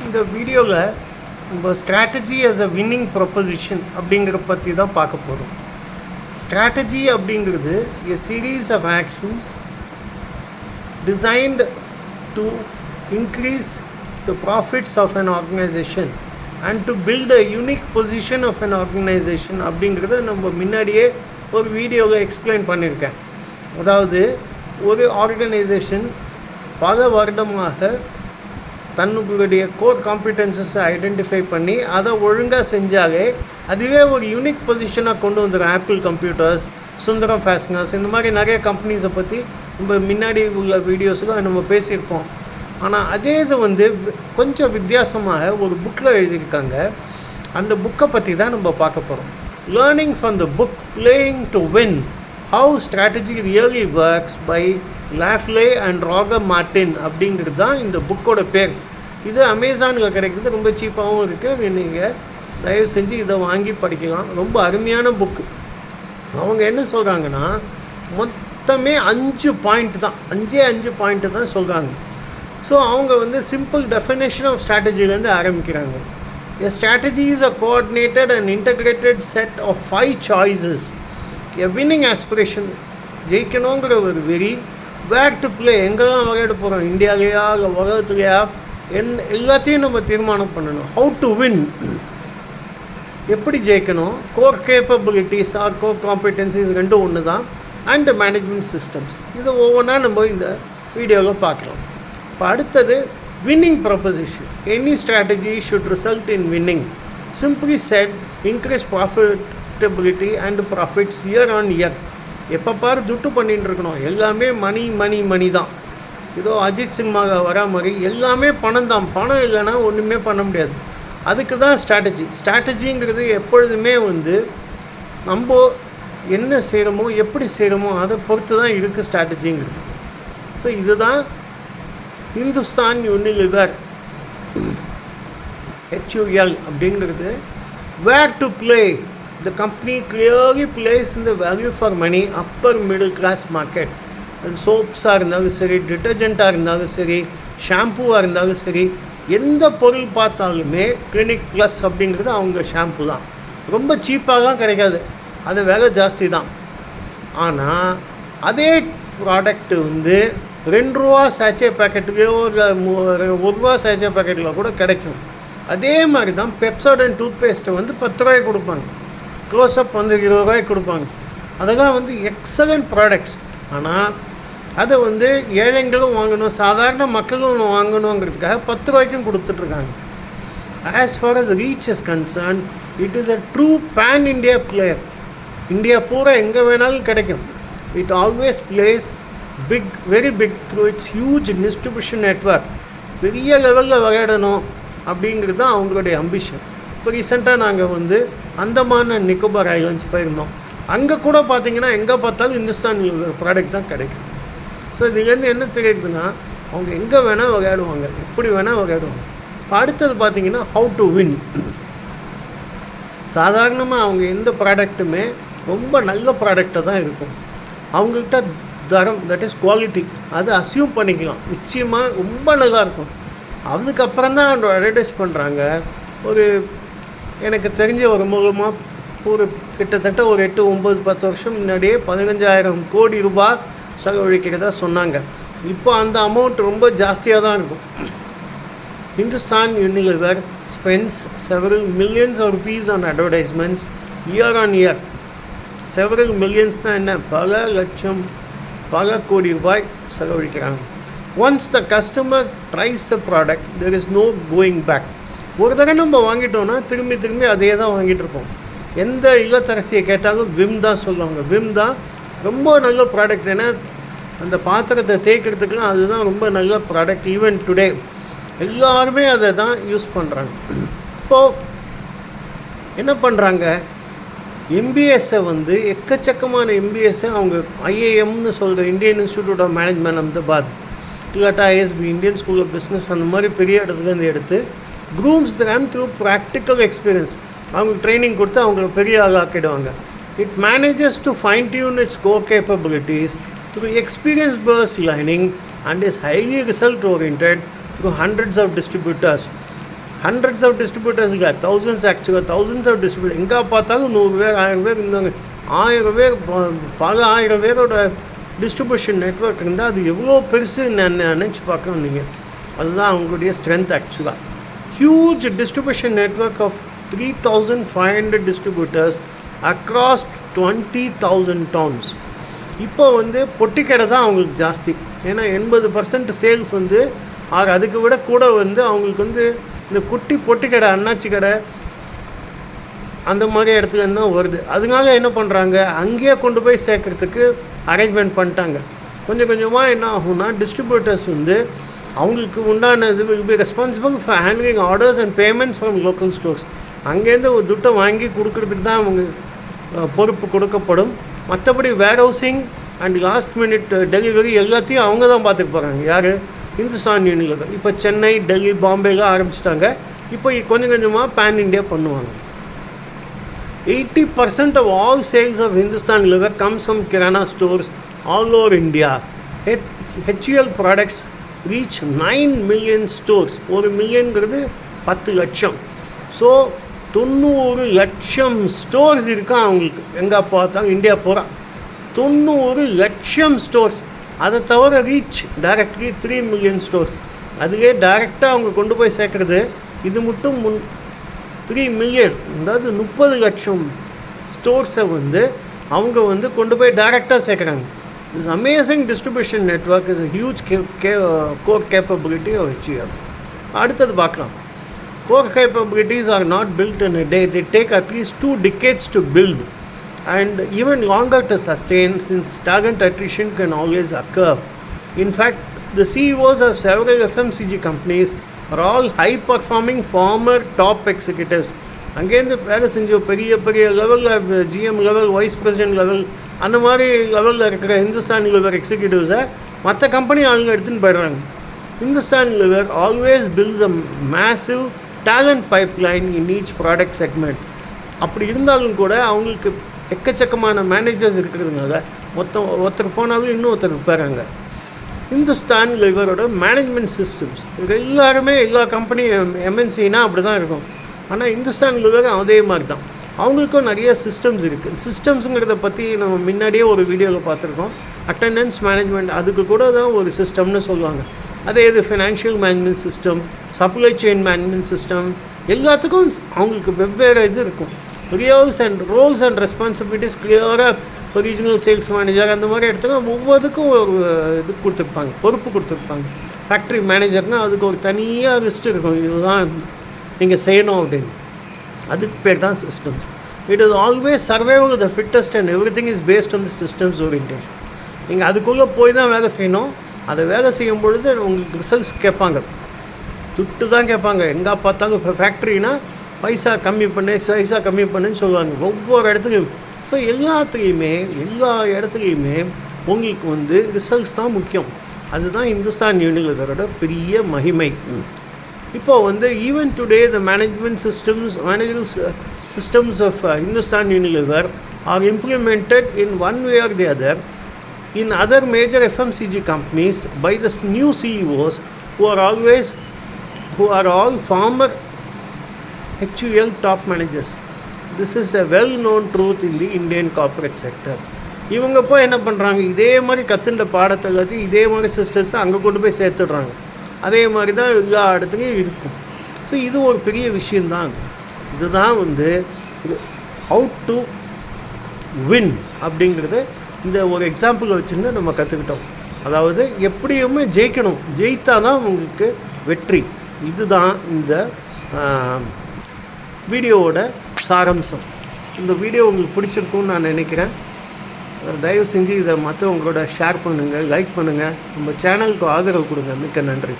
இந்த வீடியோவில் நம்ம strategy as a winning proposition அப்படிங்கிற பற்றி தான் பார்க்க போகிறோம். ஸ்ட்ராட்டஜி அப்படிங்கிறது a series of actions designed to increase the profits of an organization and to build a unique position of an organization அப்படிங்கிறத நம்ம முன்னாடியே ஒரு வீடியோவில் எக்ஸ்பிளைன் பண்ணியிருக்கேன். அதாவது ஒரு ஆர்கனைசேஷன் பல வருடமாக தன்னுடைய கோர் காம்பிடன்சஸை ஐடென்டிஃபை பண்ணி அதை ஒழுங்காக செஞ்சாலே அதுவே ஒரு யூனிக் பொசிஷனாக கொண்டு வந்துடும். ஆப்பிள் கம்ப்யூட்டர்ஸ், சுந்தரம் ஃபேஷனர்ஸ், இந்த மாதிரி நிறைய கம்பெனிஸை பற்றி நம்ம முன்னாடி உள்ள வீடியோஸில் நம்ம பேசியிருப்போம். ஆனால் அதே இது கொஞ்சம் வித்தியாசமாக ஒரு புக்கில் எழுதியிருக்காங்க. அந்த புக்கை பற்றி தான் நம்ம பார்க்க போகிறோம். Learning from the book playing to win how strategy really works by Lafley and Roger Martin அப்படிங்கிறது தான் இந்த புக்கோட பேர். இது அமேசானில் கிடைக்கிறது, ரொம்ப சீப்பாகவும் இருக்குது. நீங்கள் தயவு செஞ்சு இதை வாங்கி படிக்கலாம். ரொம்ப அருமையான புக்கு. அவங்க என்ன சொல்கிறாங்கன்னா, மொத்தமே 5 பாயிண்ட் தான், 5 பாயிண்ட்டு தான் சொல்கிறாங்க. ஸோ அவங்க சிம்பிள் டெஃபினேஷன் ஆஃப் ஸ்ட்ராட்டஜிலேருந்து ஆரம்பிக்கிறாங்க. A strategy is a coordinated and integrated set of 5 choices. A winning aspiration, ஜெயிக்கணுங்கிற ஒரு வெறி, வேர் டு பிளே, எங்கெல்லாம் விளையாட போகிறோம், இந்தியாவிலையா இல்லை உலகத்துலையா, எல்லாத்தையும் நம்ம தீர்மானம் பண்ணணும். ஹவு டு வின், எப்படி ஜெயிக்கணும், core capabilities or core competencies ரெண்டும் ஒன்று தான், அண்ட் மேனேஜ்மெண்ட் சிஸ்டம்ஸ். இதை ஒவ்வொன்றா நம்ம இந்த வீடியோவில் பார்க்கலாம். இப்போ அடுத்தது winning proposition. Any strategy should result in winning. Simply said, increase profitability and profits year on year. எப்போ பாரு துட்டு பண்ணிட்டு இருக்கணும், எல்லாமே மணி தான். இதோ அஜித் சினிமாவை வரா மாதிரி எல்லாமே பணம் தான். பணம் இல்லைன்னா ஒன்றுமே பண்ண முடியாது. அதுக்கு தான் ஸ்ட்ராட்டஜிங்கிறது எப்பொழுதுமே நம்ம என்ன செய்கிறோமோ எப்படி செய்கிறோமோ அதை பொறுத்து தான் இருக்குது ஸ்ட்ராட்டஜிங்கிறது. ஸோ இதுதான் ஹிந்துஸ்தான் யூனிலிவர் HUL அப்படிங்கிறது. Where to play, the company clearly plays இந்த value for money upper middle class market. அது சோப்ஸாக இருந்தாலும் சரி, டிட்டர்ஜெண்ட்டாக இருந்தாலும் சரி, ஷாம்புவாக இருந்தாலும் சரி, எந்த பொருள் பார்த்தாலுமே கிளினிக் ப்ளஸ் அப்படிங்கிறது அவங்க ஷாம்பு தான். ரொம்ப சீப்பாக தான் கிடைக்காது, அது விலை ஜாஸ்தி தான். ஆனால் அதே ப்ராடக்ட்டு 2 ரூபா சேச்சே பேக்கெட்டுலையோ ஒரு 1 ரூபா சேச்சே பேக்கெட்டில் கூட கிடைக்கும். அதே மாதிரி தான் பெப்சோடன்ட் டூத் பேஸ்ட்டை 10 ரூபாய்க்கு கொடுப்பாங்க, க்ளோஸ்அப் 20 ரூபாய்க்கு கொடுப்பாங்க. அதெல்லாம் எக்ஸலண்ட் ப்ராடக்ட்ஸ். ஆனால் அதை ஏழைங்களும் வாங்கணும், சாதாரண மக்களும் வாங்கணுங்கிறதுக்காக 10 ரூபாய்க்கும் கொடுத்துட்ருக்காங்க. As far as reach is concern, it is a true pan India player. India பூரா எங்கே வேணாலும் கிடைக்கும். It always plays big, very big through its huge distribution network. பெரிய லெவலில் விளையாடணும் அப்படிங்கிறது தான் அவங்களுடைய அம்பிஷன். இப்போ ரீசெண்டாக நாங்கள் அந்தமான் அண்ட் நிக்கோபார் ஐலண்ட்ஸ் போயிருந்தோம். அங்கே கூட பார்த்திங்கன்னா எங்கே பார்த்தாலும் இந்துஸ்தான் ப்ராடக்ட் தான் கிடைக்கும். ஸோ இதுலேருந்து என்ன தெரியுதுன்னா, அவங்க எங்கே வேணால் விளையாடுவாங்க, எப்படி வேணால் விளையாடுவாங்க. இப்போ அடுத்தது பார்த்திங்கன்னா ஹவு டு வின். சாதாரணமாக அவங்க எந்த ப்ராடக்ட்டுமே ரொம்ப நல்ல ப்ராடக்டாக தான் இருக்கும். அவங்கள்ட்ட தரம், தட் இஸ் குவாலிட்டி, அதை அசியூம் பண்ணிக்கலாம். நிச்சயமாக ரொம்ப நல்லாயிருக்கும். அதுக்கப்புறம் தான் அவங்க அட்வர்டைஸ் பண்ணுறாங்க. எனக்கு தெரிஞ்ச ஒரு மூலமாக கிட்டத்தட்ட 8, 9, 10 வருஷம் முன்னாடியே 15,000 கோடி ரூபாய் செலவழிக்கிறதா சொன்னாங்க. இப்போ அந்த அமௌண்ட் ரொம்ப ஜாஸ்தியாக தான் இருக்கும். Hindustan Unilever spends several millions of rupees on advertisements year on year. several millions தான் என்ன, பல லட்சம், பல கோடி ரூபாய் செலவழிக்கிறாங்க. Once the customer tries the product, there is no going back. ஒரு தடவை நம்ம வாங்கிட்டோன்னா திரும்பி அதே தான் வாங்கிட்டு இருப்போம். எந்த இல்லத்தரசியை கேட்டாலும் விம் தான் சொல்லுவாங்க. விம் தான் ரொம்ப நல்ல ப்ராடக்ட். ஏன்னா அந்த பாத்திரத்தை தேய்க்கிறதுக்குலாம் அதுதான் ரொம்ப நல்ல ப்ராடக்ட். ஈவன் டுடே எல்லாருமே அதை தான் யூஸ் பண்ணுறாங்க. இப்போது என்ன பண்ணுறாங்க, எம்பிஎஸ்ஸை எக்கச்சக்கமான எம்பிஎஸ்ஸை அவங்க ஐஏஎம்னு சொல்கிற Indian Institute of Management Ahmedabad, இல்லாட்டா ISB, Indian School of Business, அந்த மாதிரி பெரிய இடத்துலேருந்து எடுத்து grooms them through practical experience. அவங்களுக்கு ட்ரைனிங் கொடுத்து அவங்கள பெரிய ஆளாக்கிடுவாங்க. It manages to fine-tune its core capabilities through experience-based learning and is highly result-oriented through hundreds of distributors. Hundreds of distributors இல்லை, thousands ஆஃப் டிஸ்ட்ரிபியூட்டர். எங்கே பார்த்தாலும் 100 பேர் 1000 பேர் இருந்தாங்க. 1000 பேர் பல 1000 பேரோட டிஸ்ட்ரிபியூஷன் நெட்ஒர்க் இருந்தால் அது எவ்வளோ பெருசு நினச்சி பார்க்கணும் நீங்கள். அதுதான் அவங்களுடைய ஸ்ட்ரென்த் ஆக்சுவலாக. Huge distribution network of 3500 distributors across 20,000 towns. இப்போ வந்து பொட்டி கடை தான் அவங்களுக்கு ஜாஸ்தி. ஏன்னா 80% சேல்ஸ் வந்து அதுக்கு விட கூட வந்து அவங்களுக்கு வந்து இந்த குட்டி பொட்டி கடை, அண்ணாச்சி கடை அந்த மாதிரி இடத்துலேருந்து தான் வருது. அதனால என்ன பண்ணுறாங்க, அங்கேயே கொண்டு போய் சேர்க்குறதுக்கு அரேஞ்ச்மெண்ட் பண்ணிட்டாங்க. கொஞ்சம் கொஞ்சமாக என்ன ஆகும்னா, டிஸ்ட்ரிபியூட்டர்ஸ் வந்து அவங்களுக்கு உண்டான இது will be responsible for handling orders and payments from local stores. அங்கேருந்து ஒரு துட்டை வாங்கி கொடுக்குறதுக்கு தான் அவங்க பொறுப்பு கொடுக்கப்படும். மற்றபடி warehousing and last minute delivery எல்லாத்தையும் அவங்க தான் பார்த்துக்க போகிறாங்க. யார்? இந்துஸ்தான் யூனிலிவர். இப்போ சென்னை, டெல்லி, பாம்பேலாம் ஆரம்பிச்சிட்டாங்க. இப்போ கொஞ்சம் கொஞ்சமாக பேன் இண்டியா பண்ணுவாங்க. 80% of all sales of Hindustan Unilever comes from Kirana stores all over India. HUL products reach 9 million stores. 1 மில்லியன்கிறது 10 லட்சம். ஸோ 90 லட்சம் ஸ்டோர்ஸ் இருக்கா அவங்களுக்கு. எங்கே பார்த்தாலும் இந்தியா பூரா 90 லட்சம் ஸ்டோர்ஸ். அதை தவிர டைரக்ட்லி 3 மில்லியன் ஸ்டோர்ஸ். அதுவே டைரெக்டாக அவங்க கொண்டு போய் சேர்க்குறது இது மட்டும் 3 மில்லியன், அதாவது 30 லட்சம் ஸ்டோர்ஸை வந்து அவங்க வந்து கொண்டு போய் டைரெக்டாக சேர்க்குறாங்க. This amazing distribution network is a huge core capability of HUL. அடுத்தது பார்க்கலாம். Core capabilities are not built in a day. They take at least 2 decades to build and even longer to sustain, since talent attrition can always occur. In fact, the CEOs of several FMCG companies are all high-performing former top executives. அங்கேருந்து வேலை செஞ்ச பெரிய பெரிய லெவலில் GM level, vice president level, அந்த மாதிரி லெவலில் இருக்கிற ஹிந்துஸ்தான் யூனிலிவர் எக்ஸிக்யூட்டிவ்ஸை மற்ற கம்பெனி அவங்க எடுத்துன்னு போய்டுறாங்க. Hindustan Unilever always builds a massive talent pipeline in each product segment. அப்படி இருந்தாலும் கூட அவங்களுக்கு எக்கச்சக்கமான மேனேஜர்ஸ் இருக்கிறதுனால ஒருத்தர் போனாலும் இன்னும் ஒருத்தர் போகிறாங்க. ஹிந்துஸ்தான் யூனிலிவரோட மேனேஜ்மெண்ட் சிஸ்டம்ஸ் எல்லாருமே, எல்லா கம்பெனி MNCனா அப்படி தான் இருக்கும். ஆனால் ஹிந்துஸ்தான் யூனிலிவர் அதே மாதிரி தான். அவங்களுக்கும் நிறைய சிஸ்டம்ஸ் இருக்குது. சிஸ்டம்ஸுங்கிறத பற்றி நம்ம முன்னாடியே ஒரு வீடியோவில் பார்த்துருக்கோம். அட்டெண்டன்ஸ் மேனேஜ்மெண்ட் அதுக்கு கூட தான் ஒரு சிஸ்டம்னு சொல்லுவாங்க. அதே இது financial management system, supply chain management system, எல்லாத்துக்கும் அவங்களுக்கு வெவ்வேறு இது இருக்கும். ரோல்ஸ் அண்ட் ரெஸ்பான்சிபிலிட்டிஸ் கிளியராக ரீஜனல் சேல்ஸ் மேனேஜர் அந்த மாதிரி இடத்துல ஒவ்வொருக்கும் ஒரு இது கொடுத்துருப்பாங்க, பொறுப்பு கொடுத்துருப்பாங்க. ஃபேக்ட்ரி மேனேஜர்னால் அதுக்கு ஒரு தனியாக லிஸ்ட் இருக்கும், இதுதான் நீங்கள் செய்யணும் அப்படின்னு. அதுக்கு பேர் தான் systems. It is always survival the fittest and every thing is based on the systems orientation. நீங்கள் அதுக்குள்ளே போய் தான் வேலை செய்யணும். அதை வேலை செய்யும் பொழுது உங்களுக்கு ரிசல்ட்ஸ் கேட்பாங்க, துட்டு தான் கேட்பாங்க. எங்கே பார்த்தாலும் இப்போ ஃபேக்ட்ரினா பைசா கம்மி பண்ணுன்னு சொல்லுவாங்க ஒவ்வொரு இடத்துலையும். ஸோ எல்லா இடத்துலையுமே உங்களுக்கு வந்து ரிசல்ட்ஸ் தான் முக்கியம். அதுதான் ஹிந்துஸ்தான் யூனிலிவரோட பெரிய மகிமை. இப்போது வந்து even today the management systems of Hindustan Unilever are implemented in one way or the other in other major FMCG companies by the new CEOs who are all former HUL top managers. This is a well-known truth in the Indian corporate sector. இவங்க போய் என்ன பண்ணுறாங்க, இதே மாதிரி கற்றுண்ட பாடத்தை எல்லாத்தையும் இதே மாதிரி சிஸ்டம்ஸை அங்கே கொண்டு போய் சேர்த்துடுறாங்க. அதே மாதிரி தான் எல்லா இடத்துலையும் இருக்கும். ஸோ இது ஒரு பெரிய விஷயந்தான். இதுதான் வந்து ஹவு டு வின் அப்படிங்கிறது இந்த ஒரு எக்ஸாம்பிள் வச்சுன்னு நம்ம கற்றுக்கிட்டோம். அதாவது எப்படியுமே ஜெயிக்கணும், ஜெயித்தா தான் உங்களுக்கு வெற்றி. இதுதான் இந்த வீடியோவோட சாராம்சம். இந்த வீடியோ உங்களுக்கு பிடிச்சிருக்கும்னு நான் நினைக்கிறேன். தயவு செஞ்சு இதை மற்றவங்களோட ஷேர் பண்ணுங்கள், லைக் பண்ணுங்கள், நம்ம சேனலுக்கு ஆதரவு கொடுங்க. மிக்க நன்றி.